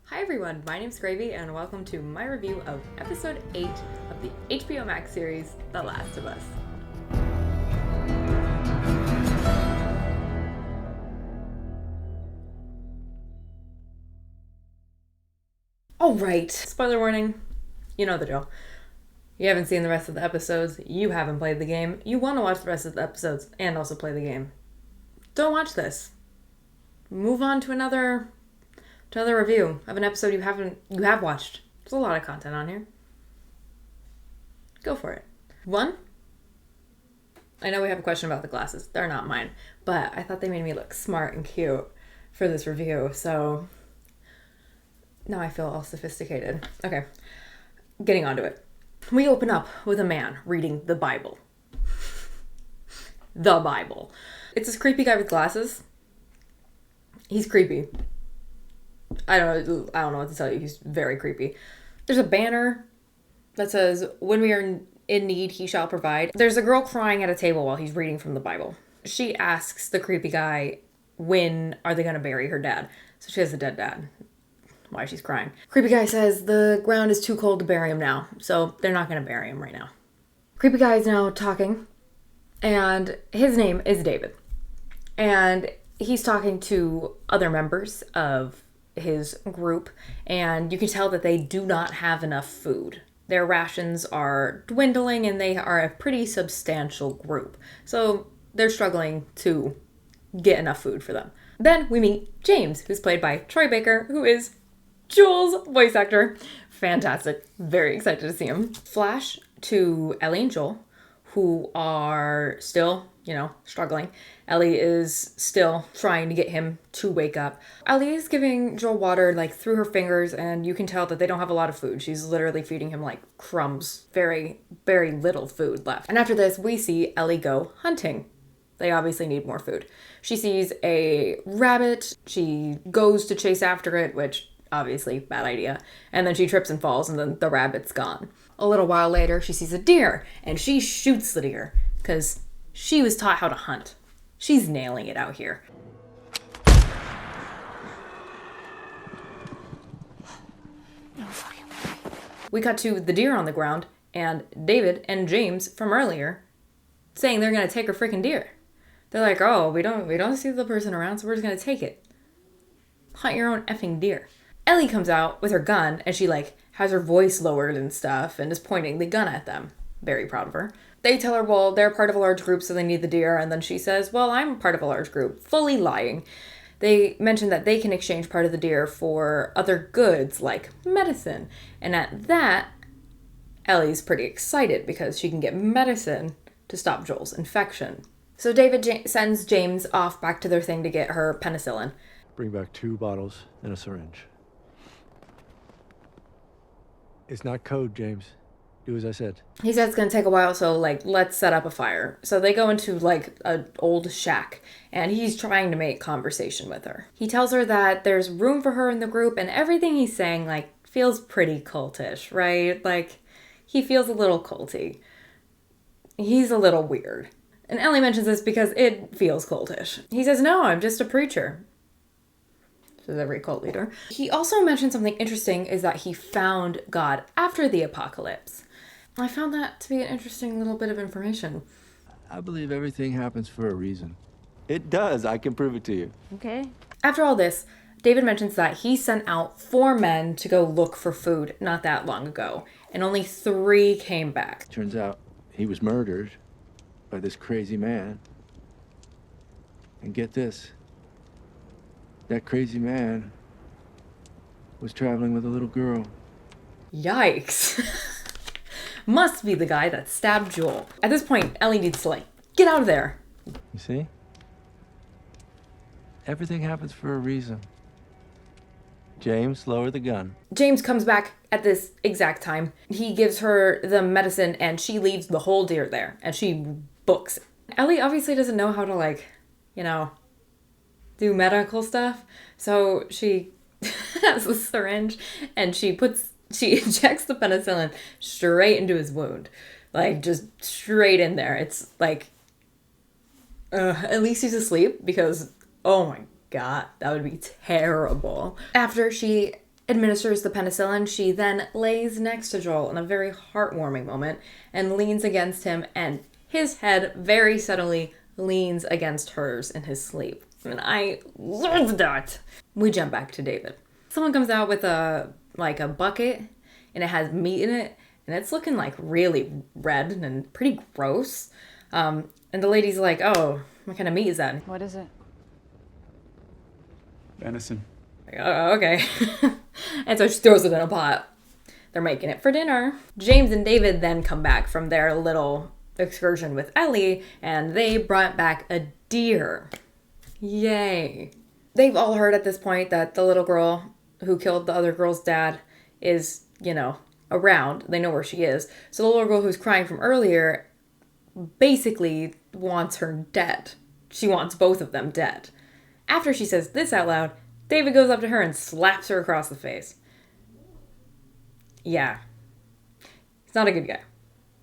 Hi everyone, my name's Gravy and welcome to my review of episode 8 of the HBO Max series, The Last of Us. Alright, spoiler warning, you know the drill. You haven't seen the rest of the episodes, you haven't played the game, you want to watch the rest of the episodes and also play the game. Don't watch this. Move on to another review of an episode you have watched. There's a lot of content on here. Go for it. One, I know we have a question about the glasses. They're not mine, but I thought they made me look smart and cute for this review, so now I feel all sophisticated. Okay, getting onto it. We open up with a man reading the Bible. The Bible. It's this creepy guy with glasses. He's creepy. I don't know what to tell you. He's very creepy. There's a banner that says, "When we are in need, he shall provide." There's a girl crying at a table while he's reading from the Bible. She asks the creepy guy, when are they going to bury her dad? So she has a dead dad. Why she's crying. Creepy guy says the ground is too cold to bury him now, so they're not going to bury him right now. Creepy guy is now talking, and his name is David. And he's talking to other members of his group, and you can tell that they do not have enough food. Their rations are dwindling, and they are a pretty substantial group. So they're struggling to get enough food for them. Then we meet James, who's played by Troy Baker, who is Joel's voice actor. Fantastic. Very excited to see him. Flash to Ellie and Joel, who are still, struggling. Ellie is still trying to get him to wake up. Ellie is giving Joel water, through her fingers, and you can tell that they don't have a lot of food. She's literally feeding him, crumbs. Very, very little food left. And after this, we see Ellie go hunting. They obviously need more food. She sees a rabbit. She goes to chase after it, which, obviously, bad idea. And then she trips and falls, and then the rabbit's gone. A little while later, she sees a deer, and she shoots the deer, because she was taught how to hunt. She's nailing it out here. We cut to the deer on the ground, and David and James from earlier saying they're going to take her freaking deer. They're like, oh, we don't see the person around, so we're just going to take it. Hunt your own effing deer. Ellie comes out with her gun, and she, has her voice lowered and stuff, and is pointing the gun at them. Very proud of her. They tell her, well, they're part of a large group, so they need the deer, and then she says, well, I'm part of a large group. Fully lying. They mention that they can exchange part of the deer for other goods, like medicine. And at that, Ellie's pretty excited, because she can get medicine to stop Joel's infection. So David sends James off back to their thing to get her penicillin. Bring back 2 bottles and a syringe. It's not code, James. Do as I said. He said it's going to take a while, so, let's set up a fire. So they go into, an old shack, and he's trying to make conversation with her. He tells her that there's room for her in the group, and everything he's saying, feels pretty cultish, right? He feels a little culty. He's a little weird. And Ellie mentions this because it feels cultish. He says, no, I'm just a preacher. Says every cult leader. He also mentioned something interesting, is that he found God after the apocalypse. I found that to be an interesting little bit of information. I believe everything happens for a reason. It does. I can prove it to you. Okay. After all this, David mentions that he sent out 4 men to go look for food not that long ago, and only 3 came back. Turns out he was murdered by this crazy man. And get this. That crazy man was traveling with a little girl. Yikes. Must be the guy that stabbed Joel. At this point, Ellie needs to, get out of there. You see? Everything happens for a reason. James, lower the gun. James comes back at this exact time. He gives her the medicine, and she leaves the whole deer there, and she books it. Ellie obviously doesn't know how to, do medical stuff, so she has a syringe, and she injects the penicillin straight into his wound. Just straight in there. It's at least he's asleep, because, oh my God, that would be terrible. After she administers the penicillin. She then lays next to Joel in a very heartwarming moment and leans against him, and his head very subtly leans against hers in his sleep. And I love that. We jump back to David. Someone comes out with a bucket, and it has meat in it, and it's looking like really red and pretty gross. And the lady's like, "Oh, what kind of meat is that?" What is it? Venison. Oh, okay. And so she throws it in a pot. They're making it for dinner. James and David then come back from their little excursion with Ellie, and they brought back a deer. Yay. They've all heard at this point that the little girl who killed the other girl's dad is, around. They know where she is. So the little girl who's crying from earlier basically wants her dead. She wants both of them dead. After she says this out loud, David goes up to her and slaps her across the face. Yeah. He's not a good guy.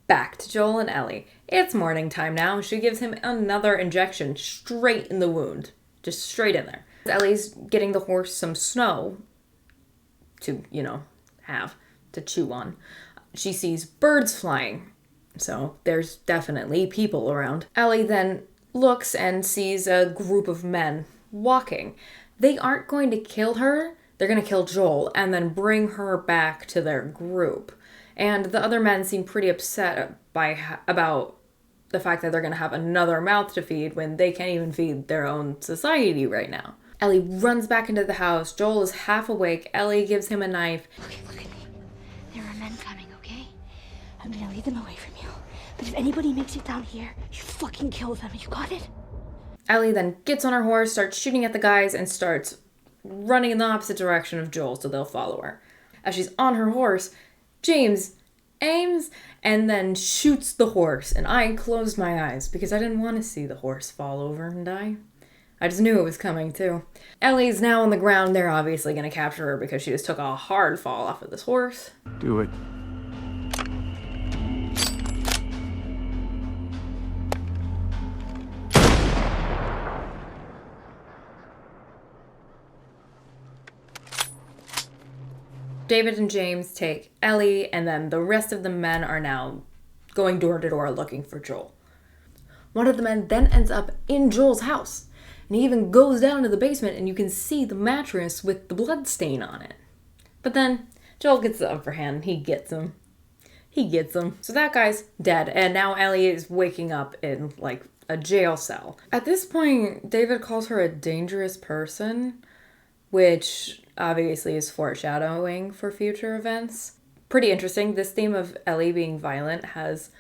Back to Joel and Ellie. It's morning time now. She gives him another injection straight in the wound. Just straight in there. Ellie's getting the horse some snow to, have to chew on. She sees birds flying. So there's definitely people around. Ellie then looks and sees a group of men walking. They aren't going to kill her. They're going to kill Joel and then bring her back to their group. And the other men seem pretty upset about the fact that they're going to have another mouth to feed when they can't even feed their own society right now. Ellie runs back into the house. Joel is half awake. Ellie gives him a knife. Okay, look at me. There are men coming, okay? I'm gonna lead them away from you. But if anybody makes it down here, you fucking kill them. You got it? Ellie then gets on her horse, starts shooting at the guys, and starts running in the opposite direction of Joel so they'll follow her. As she's on her horse, James aims and then shoots the horse, and I closed my eyes because I didn't want to see the horse fall over and die. I just knew it was coming too. Ellie's now on the ground. They're obviously going to capture her because she just took a hard fall off of this horse. Do it. David and James take Ellie, and then the rest of the men are now going door to door looking for Joel. One of the men then ends up in Joel's house, and he even goes down to the basement, and you can see the mattress with the blood stain on it. But then Joel gets the upper hand. He gets him. So that guy's dead, and now Ellie is waking up in, a jail cell. At this point, David calls her a dangerous person, which obviously is foreshadowing for future events. Pretty interesting. This theme of Ellie being violent has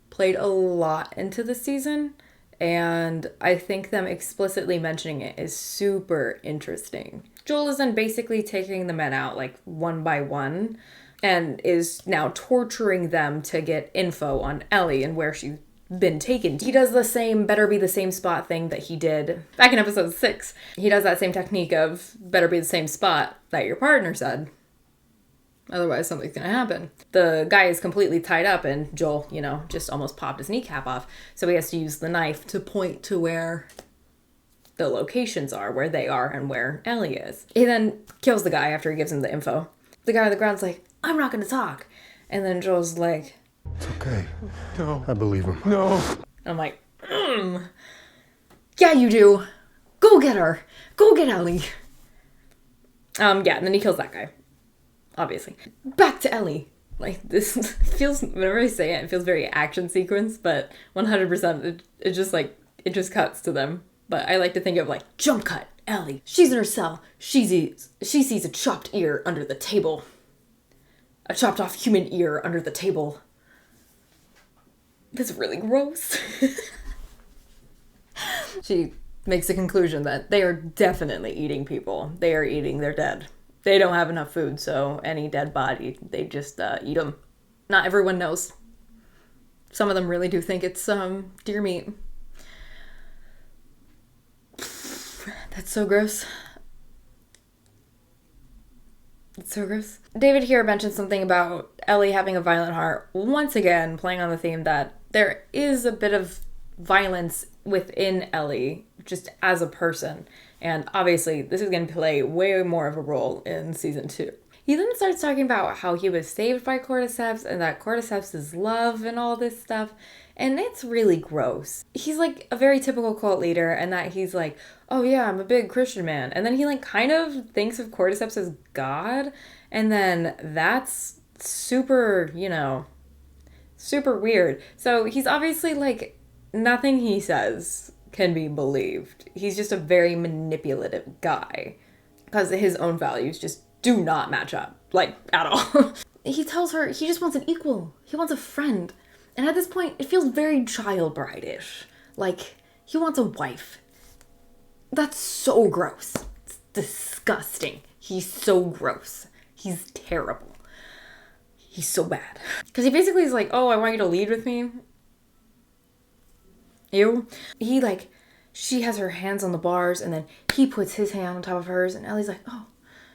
played a lot into the season, and I think them explicitly mentioning it is super interesting. Joel is then basically taking the men out one by one and is now torturing them to get info on Ellie and where she's been taken. He does the same better be the same spot thing that he did back in episode 6. He does that same technique of better be the same spot that your partner said. Otherwise something's gonna happen. The guy is completely tied up and Joel, just almost popped his kneecap off. So he has to use the knife to point to where the locations are, where they are and where Ellie is. He then kills the guy after he gives him the info. The guy on the ground's like, "I'm not gonna talk." And then Joel's like, "It's okay. No. I believe him." No. I'm like, yeah, you do. Go get her. Go get Ellie. And then he kills that guy. Obviously. Back to Ellie. This feels, whenever I say it, it feels very action sequence, but 100% it just cuts to them. But I like to think of jump cut, Ellie. She's in her cell. She sees a chopped ear under the table. A chopped off human ear under the table. That's really gross. She makes the conclusion that they are definitely eating people. They are eating their dead. They don't have enough food, so any dead body, they just eat them. Not everyone knows. Some of them really do think it's deer meat. That's so gross. It's so gross. David here mentioned something about Ellie having a violent heart. Once again, playing on the theme that there is a bit of violence within Ellie, just as a person. And obviously, this is going to play way more of a role in season 2. He then starts talking about how he was saved by cordyceps and that cordyceps is love and all this stuff. And it's really gross. He's like a very typical cult leader, and that he's like, oh yeah, I'm a big Christian man. And then he like kind of thinks of cordyceps as God. And then that's super, super weird. So he's obviously like, nothing he says can be believed. He's just a very manipulative guy because his own values just do not match up, like, at all. He tells her he just wants an equal. He wants a friend. And at this point, it feels very child bride-ish. Like, he wants a wife. That's so gross. It's disgusting. He's so gross. He's terrible. He's so bad. Because he basically is like, oh, I want you to lead with me. Ew. He, like, she has her hands on the bars, and then he puts his hand on top of hers, and Ellie's like, oh.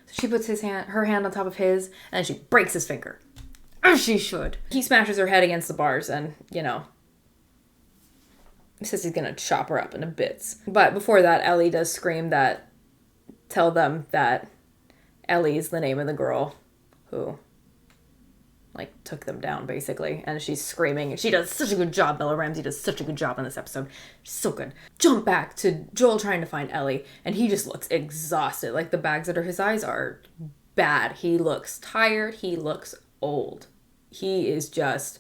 So she puts her hand on top of his, and then she breaks his finger. As she should. He smashes her head against the bars and, says he's gonna chop her up into bits. But before that, Ellie does scream tell them that Ellie is the name of the girl who, like, took them down, basically. And she's screaming. She does such a good job. Bella Ramsey does such a good job in this episode. She's so good. Jump back to Joel trying to find Ellie, and he just looks exhausted. Like, the bags under his eyes are bad. He looks tired. He looks old. He is just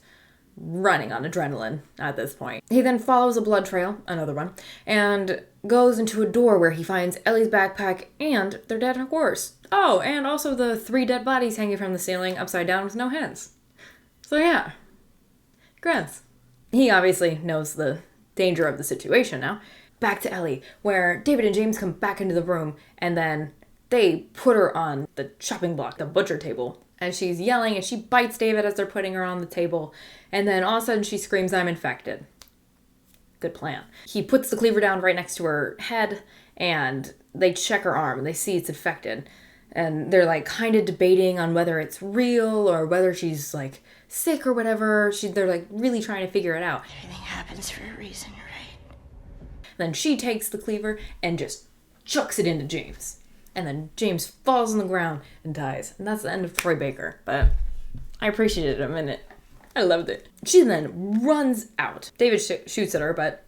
running on adrenaline at this point. He then follows a blood trail, another one, and goes into a door where he finds Ellie's backpack and their dead horse. Oh, and also the 3 dead bodies hanging from the ceiling upside down with no hands. So yeah, gross. He obviously knows the danger of the situation now. Back to Ellie, where David and James come back into the room, and then they put her on the chopping block, the butcher table. And she's yelling, and she bites David as they're putting her on the table. And then all of a sudden she screams, I'm infected. Good plan. He puts the cleaver down right next to her head, and they check her arm, and they see it's infected. And they're, like, kind of debating on whether it's real or whether she's, like, sick or whatever. They're, like, really trying to figure it out. Everything happens for a reason, right? Then she takes the cleaver and just chucks it into James. And then James falls on the ground and dies. And that's the end of Troy Baker. But I appreciated him in it. I loved it. She then runs out. David shoots at her, but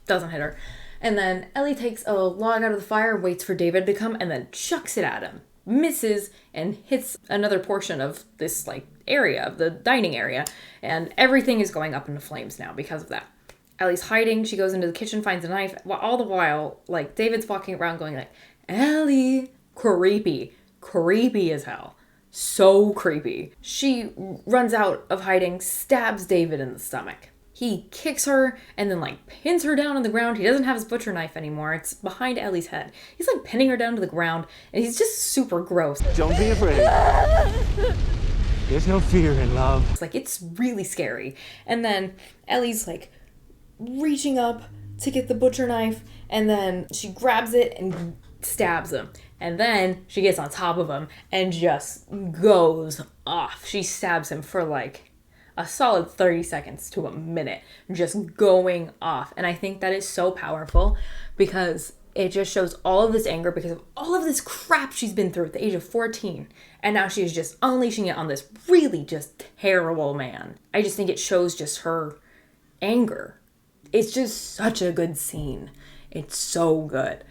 doesn't hit her. And then Ellie takes a log out of the fire, waits for David to come, and then chucks it at him. Misses and hits another portion of this, like, area, of the dining area. And everything is going up into flames now because of that. Ellie's hiding. She goes into the kitchen, finds a knife. All the while, like, David's walking around going like, Ellie. Creepy. Creepy as hell. So creepy. She runs out of hiding, stabs David in the stomach. He kicks her and then, like, pins her down on the ground. He doesn't have his butcher knife anymore. It's behind Ellie's head. He's, like, pinning her down to the ground, and he's just super gross. Don't be afraid. There's no fear in love. It's like, it's really scary. And then Ellie's, like, reaching up to get the butcher knife, and then she grabs it and stabs him. And then she gets on top of him and just goes off. She stabs him for, like, a solid 30 seconds to a minute, just going off. And I think that is so powerful because it just shows all of this anger because of all of this crap she's been through at the age of 14. And now she's just unleashing it on this really just terrible man. I just think it shows just her anger. It's just such a good scene. It's so good.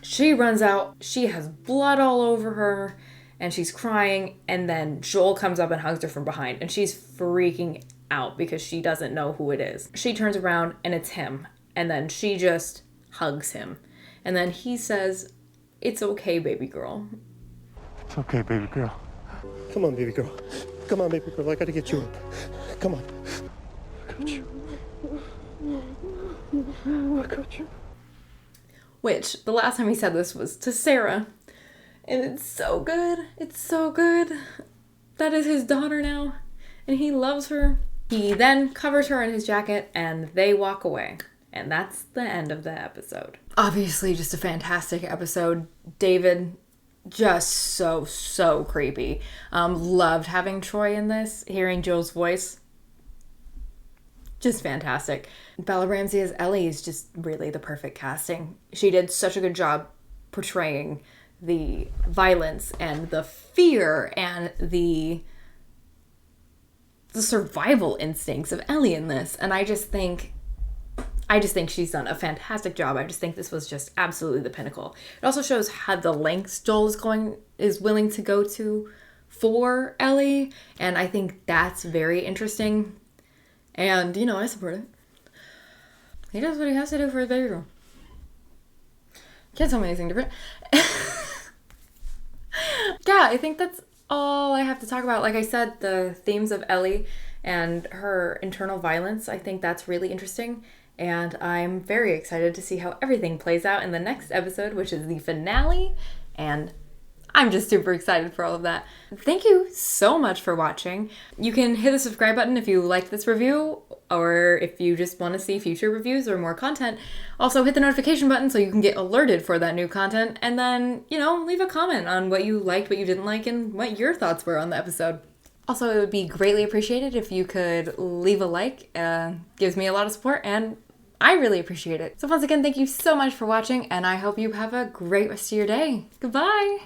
She runs out. She has blood all over her. And she's crying, and then Joel comes up and hugs her from behind, and she's freaking out because she doesn't know who it is. She turns around, and it's him, and then she just hugs him. And then he says, "It's okay, baby girl." It's okay, baby girl. Come on, baby girl. Come on, baby girl. I gotta get you up. Come on. I got you. I got you. Which, the last time he said this was to Sarah. And it's so good. It's so good. That is his daughter now. And he loves her. He then covers her in his jacket and they walk away. And that's the end of the episode. Obviously, just a fantastic episode. David, just so creepy. Loved having Troy in this. Hearing Joel's voice. Just fantastic. Bella Ramsey as Ellie is just really the perfect casting. She did such a good job portraying the violence and the fear and the survival instincts of Ellie in this. And I just think she's done a fantastic job. I just think this was just absolutely the pinnacle. It also shows how the lengths Joel is willing to go to for Ellie, and I think that's very interesting. And, you know, I support it. He does what he has to do for his baby girl. Can't tell me anything different. Yeah, I think that's all I have to talk about. Like I said, the themes of Ellie and her internal violence, I think that's really interesting. And I'm very excited to see how everything plays out in the next episode, which is the finale. And I'm just super excited for all of that. Thank you so much for watching. You can hit the subscribe button if you liked this review, or if you just want to see future reviews or more content. Also, hit the notification button so you can get alerted for that new content. And then, you know, leave a comment on what you liked, what you didn't like, and what your thoughts were on the episode. Also, it would be greatly appreciated if you could leave a like. Gives me a lot of support, and I really appreciate it. So once again, thank you so much for watching, and I hope you have a great rest of your day. Goodbye!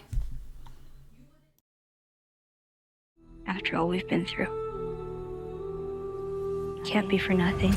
After all we've been through. Can't be for nothing.